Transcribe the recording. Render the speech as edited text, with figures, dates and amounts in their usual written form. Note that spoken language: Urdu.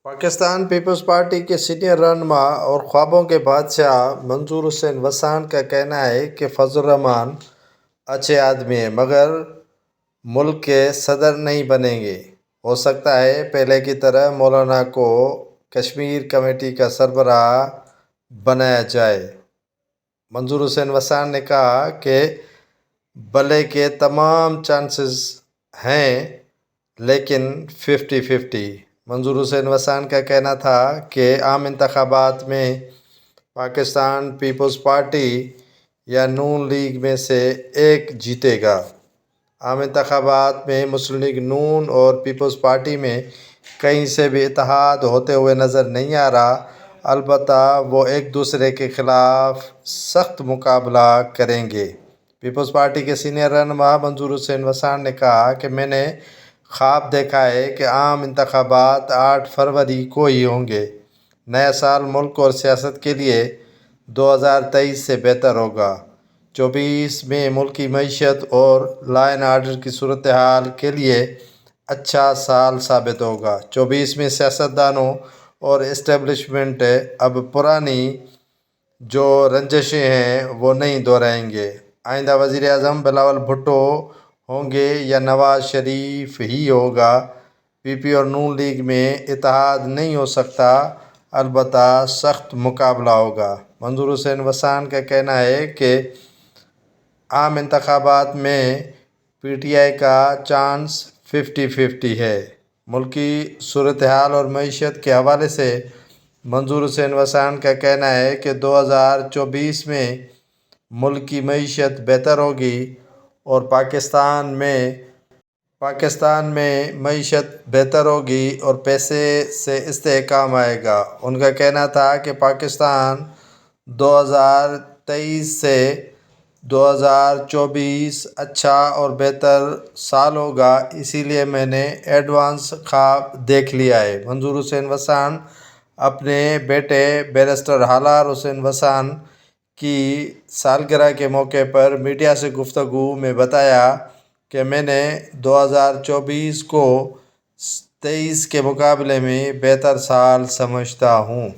پاکستان پیپلز پارٹی کے سینئر رہنما اور خوابوں کے بادشاہ منظور حسین وسان کا کہنا ہے کہ فضل الرحمان اچھے آدمی ہیں مگر ملک کے صدر نہیں بنیں گے۔ ہو سکتا ہے پہلے کی طرح مولانا کو کشمیر کمیٹی کا سربراہ بنایا جائے۔ منظور حسین وسان نے کہا کہ بھلے کے تمام چانسز ہیں لیکن 50-50۔ منظور حسین وسان کا کہنا تھا کہ عام انتخابات میں پاکستان پیپلز پارٹی یا نون لیگ میں سے ایک جیتے گا۔ عام انتخابات میں مسلم لیگ نون اور پیپلز پارٹی میں کہیں سے بھی اتحاد ہوتے ہوئے نظر نہیں آ رہا، البتہ وہ ایک دوسرے کے خلاف سخت مقابلہ کریں گے۔ پیپلز پارٹی کے سینئر رہنما منظور حسین وسان نے کہا کہ میں نے خواب دیکھا ہے کہ عام انتخابات 8 فروری کو ہی ہوں گے۔ نیا سال ملک اور سیاست کے لیے 2023 سے بہتر ہوگا۔ 24 میں ملکی معیشت اور لا اینڈ آرڈر کی صورتحال کے لیے اچھا سال ثابت ہوگا۔ 24 میں سیاستدانوں اور اسٹیبلشمنٹ اب پرانی جو رنجشیں ہیں وہ نہیں دہرائیں گے۔ آئندہ وزیر اعظم بلاول بھٹو ہوں گے یا نواز شریف ہی ہوگا۔ پی پی اور نون لیگ میں اتحاد نہیں ہو سکتا، البتہ سخت مقابلہ ہوگا۔ منظور حسین وسان کا کہنا ہے کہ عام انتخابات میں پی ٹی آئی کا چانس 50-50 ہے۔ ملکی صورتحال اور معیشت کے حوالے سے منظور حسین وسان کا کہنا ہے کہ 2024 میں ملک کی معیشت بہتر ہوگی اور پاکستان میں معیشت بہتر ہوگی اور پیسے سے استحکام آئے گا۔ ان کا کہنا تھا کہ پاکستان 2023 سے 2024 اچھا اور بہتر سال ہوگا، اسی لیے میں نے ایڈوانس خواب دیکھ لیا ہے۔ منظور حسین وسان اپنے بیٹے بیرسٹر ہالار حسین وسان کی سالگرہ کے موقع پر میڈیا سے گفتگو میں بتایا کہ میں نے 2024 کو 23 کے مقابلے میں بہتر سال سمجھتا ہوں۔